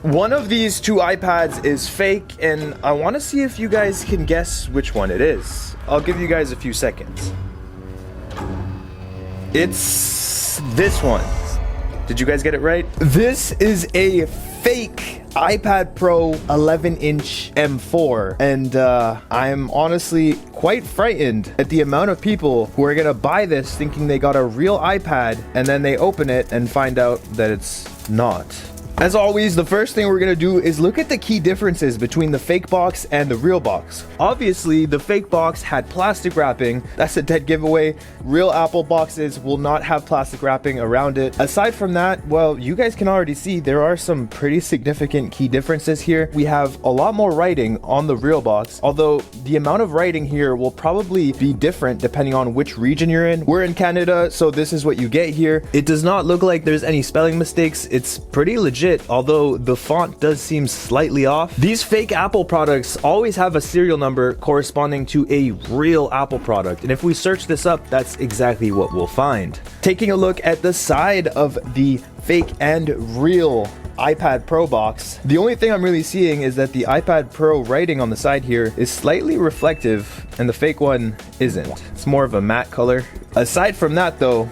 One of these two iPads is fake, and I want to see if you guys can guess which one it is. I'll give you guys a few seconds. It's this one. Did you guys get it right? This is a fake iPad Pro 11-inch M4, and I'm honestly quite frightened at the amount of people who are gonna buy this thinking they got a real iPad, and then they open it and find out that it's not. As always, the first thing we're gonna do is look at the key differences between the fake box and the real box. Obviously, the fake box had plastic wrapping. That's a dead giveaway. Real Apple boxes will not have plastic wrapping around it. Aside from that, well, you guys can already see there are some pretty significant key differences here. We have a lot more writing on the real box, although the amount of writing here will probably be different depending on which region you're in. We're in Canada, so this is what you get here. It does not look like there's any spelling mistakes. It's pretty legit. Although the font does seem slightly off. These fake Apple products always have a serial number corresponding to a real Apple product, and if we search this up, that's exactly what we'll find. Taking a look at the side of the fake and real iPad Pro box, the only thing I'm really seeing is that the iPad Pro writing on the side here is slightly reflective and the fake one isn't. It's more of a matte color. Aside from that though,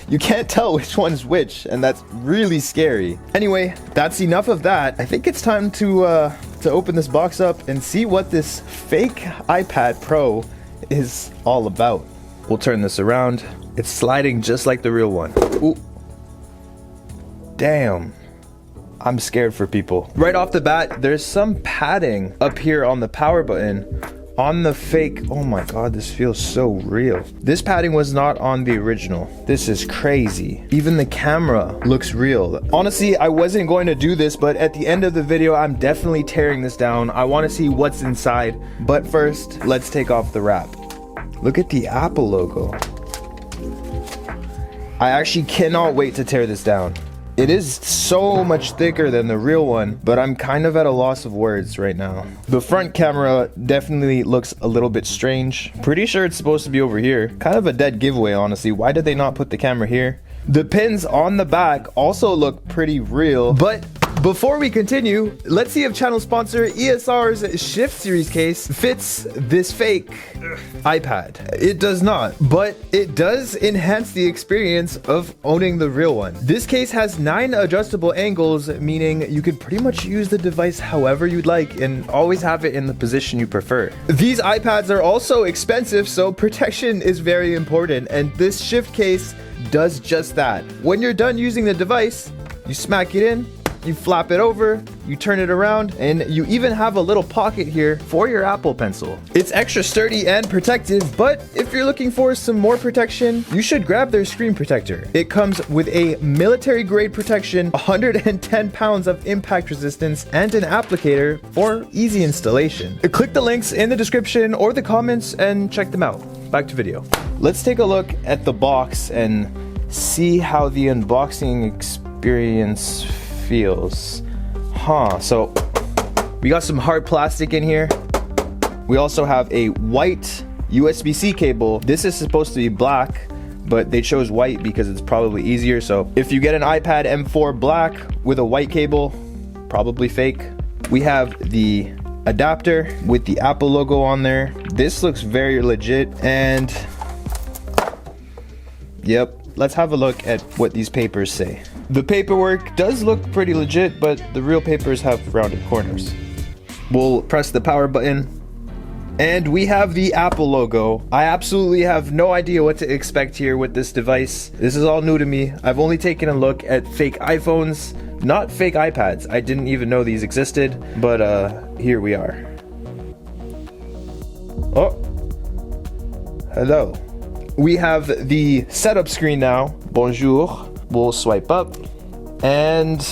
you can't tell which one's which, and that's really scary. Anyway, that's enough of that. I think it's time to open this box up and see what this fake iPad Pro is all about. We'll turn this around. It's sliding just like the real one. Ooh. Damn, I'm scared for people. Right off the bat, there's some padding up here on the power button. On the fake, oh my god, this feels so real. This padding was not on the original. This is crazy. Even the camera looks real. Honestly, I wasn't going to do this, but at the end of the video, I'm definitely tearing this down. I want to see what's inside. But first, let's take off the wrap. Look at the Apple logo. I actually cannot wait to tear this down. It is so much thicker than the real one, but I'm kind of at a loss of words right now. The front camera definitely looks a little bit strange. Pretty sure it's supposed to be over here. Kind of a dead giveaway, honestly. Why did they not put the camera here? The pins on the back also look pretty real, but before we continue, let's see if channel sponsor ESR's Shift Series case fits this fake iPad. It does not, but it does enhance the experience of owning the real one. This case has 9 adjustable angles, meaning you could pretty much use the device however you'd like and always have it in the position you prefer. These iPads are also expensive, so protection is very important, and this Shift case does just that. When you're done using the device, you smack it in, you flap it over, you turn it around, and you even have a little pocket here for your Apple Pencil. It's extra sturdy and protective, but if you're looking for some more protection, you should grab their screen protector. It comes with a military grade protection, 110 pounds of impact resistance, and an applicator for easy installation. Click the links in the description or the comments and check them out. Back to video. Let's take a look at the box and see how the unboxing experience feels. So we got some hard plastic in here. We also have a white USB-C cable. This is supposed to be black, but they chose white because it's probably easier. So if you get an iPad M4 black with a white cable, probably fake. We have the adapter with the Apple logo on there. This looks very legit, and yep, let's have a look at what these papers say. The paperwork does look pretty legit, but the real papers have rounded corners. We'll press the power button, and we have the Apple logo. I absolutely have no idea what to expect here with this device. This is all new to me. I've only taken a look at fake iPhones, not fake iPads. I didn't even know these existed, but here we are. Oh, hello. We have the setup screen now. Bonjour. We'll swipe up, and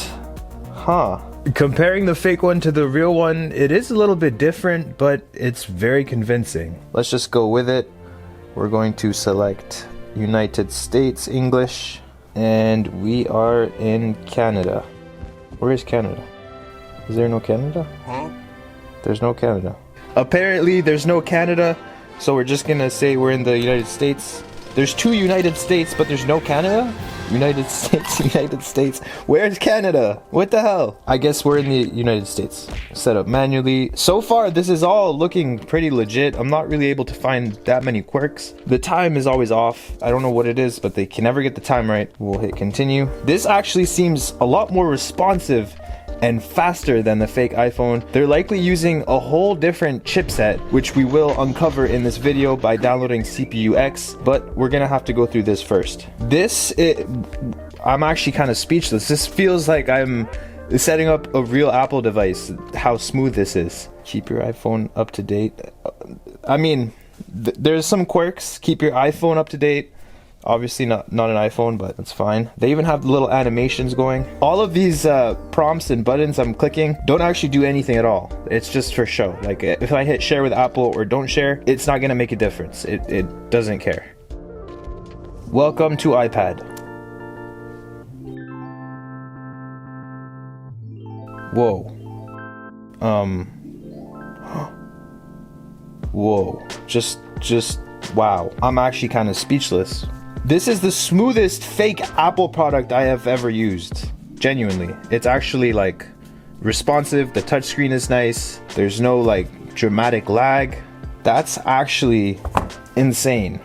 comparing the fake one to the real one, it is a little bit different, but it's very convincing. Let's just go with it. We're going to select United States English, and we are in Canada. Where is Canada? Is there no Canada? There's no Canada. Apparently there's no Canada, so we're just gonna say we're in the United States. There's 2 United States, but there's no Canada? United States, United States. Where's Canada? What the hell? I guess we're in the United States. Set up manually. So far, this is all looking pretty legit. I'm not really able to find that many quirks. The time is always off. I don't know what it is, but they can never get the time right. We'll hit continue. This actually seems a lot more responsive and faster than the fake iPhone. They're likely using a whole different chipset, which we will uncover in this video by downloading CPU-X, but we're gonna have to go through this first. I'm actually kind of speechless. This feels like I'm setting up a real Apple device, how smooth this is. Keep your iPhone up to date. I mean, there's some quirks. Keep your iPhone up to date. Obviously not an iPhone, but that's fine. They even have little animations going. All of these prompts and buttons I'm clicking don't actually do anything at all. It's just for show. Like if I hit share with Apple or don't share, it's not gonna make a difference. It doesn't care. Welcome to iPad. Whoa. Whoa. Just wow. I'm actually kind of speechless. This is the smoothest fake Apple product I have ever used. Genuinely. It's actually like responsive. The touchscreen is nice. There's no like dramatic lag. That's actually insane.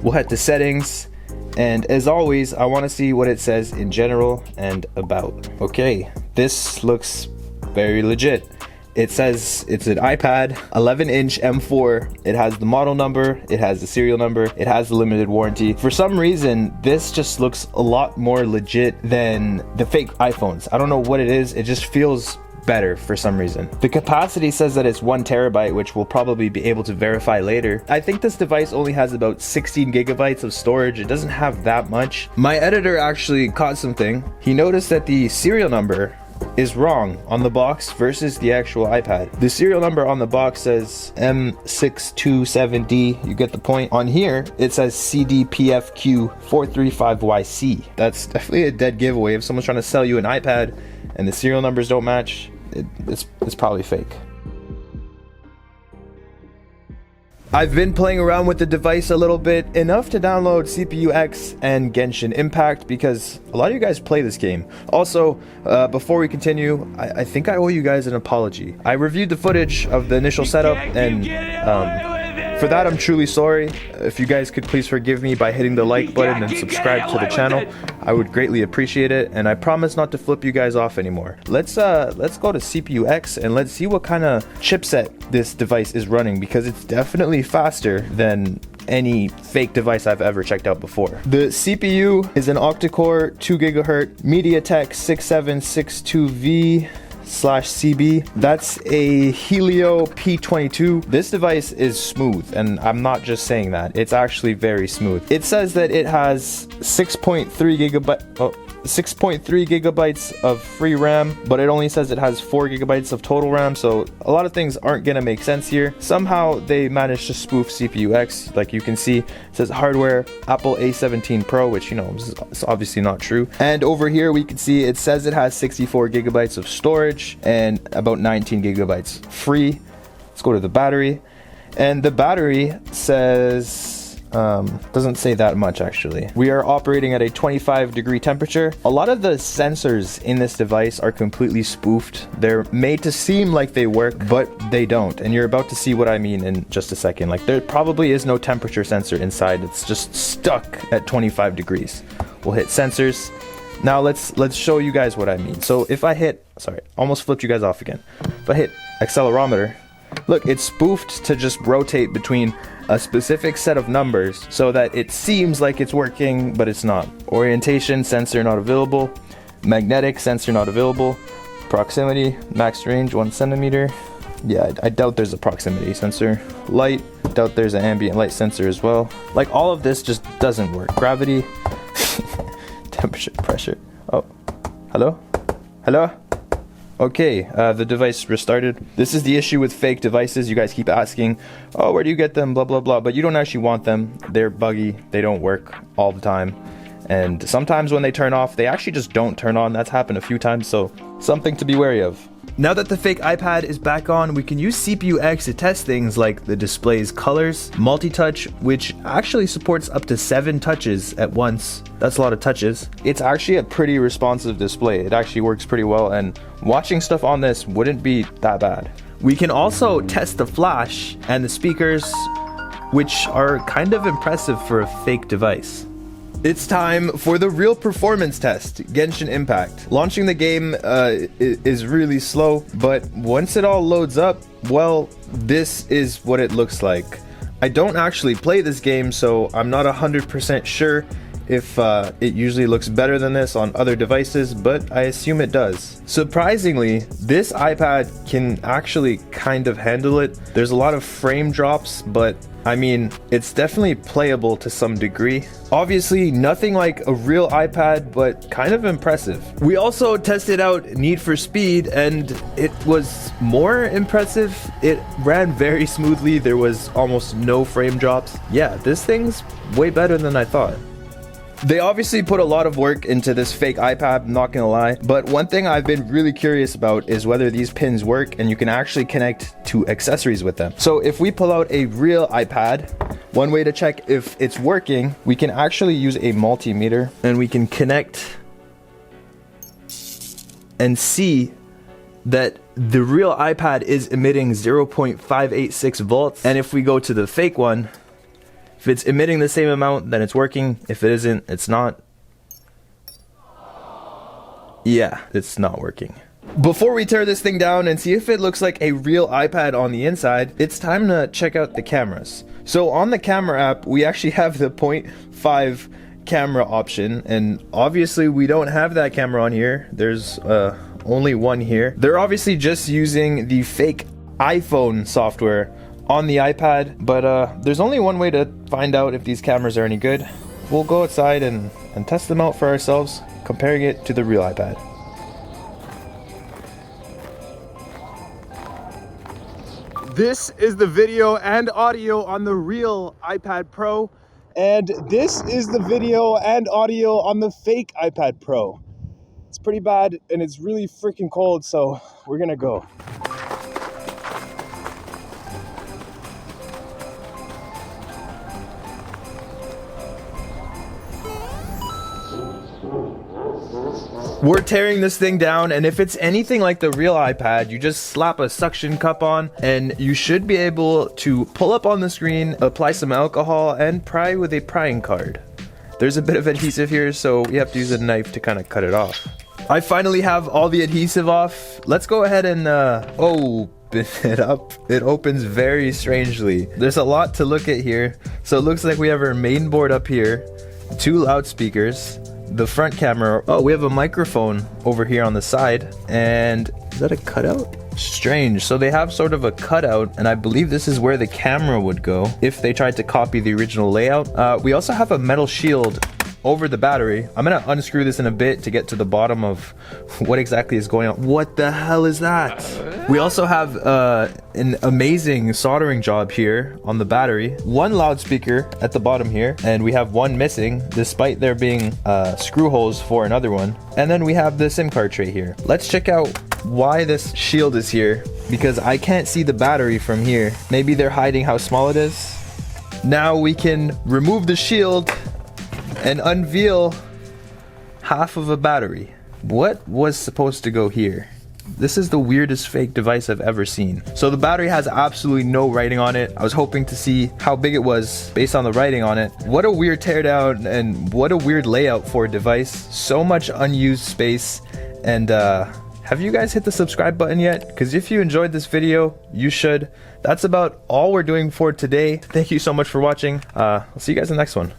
We'll head to settings. And as always, I want to see what it says in general and about. Okay, this looks very legit. It says it's an iPad, 11-inch M4. It has the model number, it has the serial number, it has the limited warranty. For some reason, this just looks a lot more legit than the fake iPhones. I don't know what it is, it just feels better for some reason. The capacity says that it's 1 terabyte, which we'll probably be able to verify later. I think this device only has about 16 gigabytes of storage. It doesn't have that much. My editor actually caught something. He noticed that the serial number is wrong on the box versus the actual iPad. The serial number on the box says M627D. You get the point. On here, it says CDPFQ435YC. That's definitely a dead giveaway. If someone's trying to sell you an iPad and the serial numbers don't match, it's probably fake. I've been playing around with the device a little bit, enough to download CPU-X and Genshin Impact because a lot of you guys play this game. Also, before we continue, I think I owe you guys an apology. I reviewed the footage of the initial setup and for that I'm truly sorry. If you guys could please forgive me by hitting the like button and subscribe to the channel, I would greatly appreciate it, and I promise not to flip you guys off anymore. Let's go to CPU-X and let's see what kind of chipset this device is running, because it's definitely faster than any fake device I've ever checked out before. The CPU is an octa-core 2 GHz MediaTek 6762V/CB. That's a Helio P22. This device is smooth, and I'm not just saying that. It's actually very smooth. It says that it has 6.3 gigabytes of free RAM, but it only says it has 4 gigabytes of total RAM, so a lot of things aren't gonna make sense here. Somehow they managed to spoof CPU-X. Like you can see, it says hardware Apple A17 Pro, which, you know, is obviously not true. And over here we can see it says it has 64 gigabytes of storage and about 19 gigabytes free. Let's go to the battery, and the battery says doesn't say that much actually. We are operating at a 25-degree temperature. A lot of the sensors in this device are completely spoofed. They're made to seem like they work, but they don't, and you're about to see what I mean in just a second. Like, there probably is no temperature sensor inside. It's just stuck at 25 degrees. We'll hit sensors. Now let's show you guys what I mean. So if I hit, sorry, almost flipped you guys off again. If I hit accelerometer, look, it's spoofed to just rotate between a specific set of numbers so that it seems like it's working, but it's not. Orientation sensor not available. Magnetic sensor not available. Proximity, max range 1 centimeter. Yeah, I doubt there's a proximity sensor. Light, doubt there's an ambient light sensor as well. Like, all of this just doesn't work. Gravity, temperature, pressure. Oh, hello? Hello? Okay, the device restarted. This is the issue with fake devices. You guys keep asking, oh, where do you get them, blah, blah, blah. But you don't actually want them. They're buggy. They don't work all the time. And sometimes when they turn off, they actually just don't turn on. That's happened a few times, so something to be wary of. Now that the fake iPad is back on, we can use CPU X to test things like the display's colors, multi-touch, which actually supports up to 7 touches at once. That's a lot of touches. It's actually a pretty responsive display. It actually works pretty well, and watching stuff on this wouldn't be that bad. We can also test the flash and the speakers, which are kind of impressive for a fake device. It's time for the real performance test, Genshin Impact. Launching the game is really slow, but once it all loads up, well, this is what it looks like. I don't actually play this game, so I'm not 100% sure if it usually looks better than this on other devices, but I assume it does. Surprisingly, this iPad can actually kind of handle it. There's a lot of frame drops, but I mean, it's definitely playable to some degree. Obviously, nothing like a real iPad, but kind of impressive. We also tested out Need for Speed, and it was more impressive. It ran very smoothly. There was almost no frame drops. Yeah, this thing's way better than I thought. They obviously put a lot of work into this fake iPad, not gonna lie, but one thing I've been really curious about is whether these pins work and you can actually connect to accessories with them. So if we pull out a real iPad, one way to check if it's working, we can actually use a multimeter and we can connect and see that the real iPad is emitting 0.586 volts, and if we go to the fake one, if it's emitting the same amount, then it's working. If it isn't, it's not. Yeah, it's not working. Before we tear this thing down and see if it looks like a real iPad on the inside, it's time to check out the cameras. So on the camera app, we actually have the 0.5 camera option, and obviously we don't have that camera on here. There's only one here. They're obviously just using the fake iPhone software on the iPad, but there's only one way to find out if these cameras are any good. We'll go outside and test them out for ourselves, comparing it to the real iPad. This is the video and audio on the real iPad Pro, and this is the video and audio on the fake iPad Pro. It's pretty bad, and it's really freaking cold, so we're gonna go. We're tearing this thing down, and if it's anything like the real iPad, you just slap a suction cup on and you should be able to pull up on the screen, apply some alcohol, and pry with a prying card. There's a bit of adhesive here, so we have to use a knife to kind of cut it off. I finally have all the adhesive off. Let's go ahead and open it up. It opens very strangely. There's a lot to look at here. So it looks like we have our main board up here, 2 loudspeakers, the front camera. Oh, we have a microphone over here on the side, and is that a cutout? Strange. So they have sort of a cutout, and I believe this is where the camera would go if they tried to copy the original layout. We also have a metal shield over the battery. I'm gonna unscrew this in a bit to get to the bottom of what exactly is going on. What the hell is that? We also have an amazing soldering job here on the battery. 1 loudspeaker at the bottom here, and we have 1 missing despite there being screw holes for another one. And then we have the SIM card tray here. Let's check out why this shield is here, because I can't see the battery from here. Maybe they're hiding how small it is. Now we can remove the shield and unveil half of a battery. What was supposed to go here? This is the weirdest fake device I've ever seen. So the battery has absolutely no writing on it. I was hoping to see how big it was based on the writing on it. What a weird teardown, and what a weird layout for a device. So much unused space. And have you guys hit the subscribe button yet? Because if you enjoyed this video, you should. That's about all we're doing for today. Thank you so much for watching. I'll see you guys in the next one.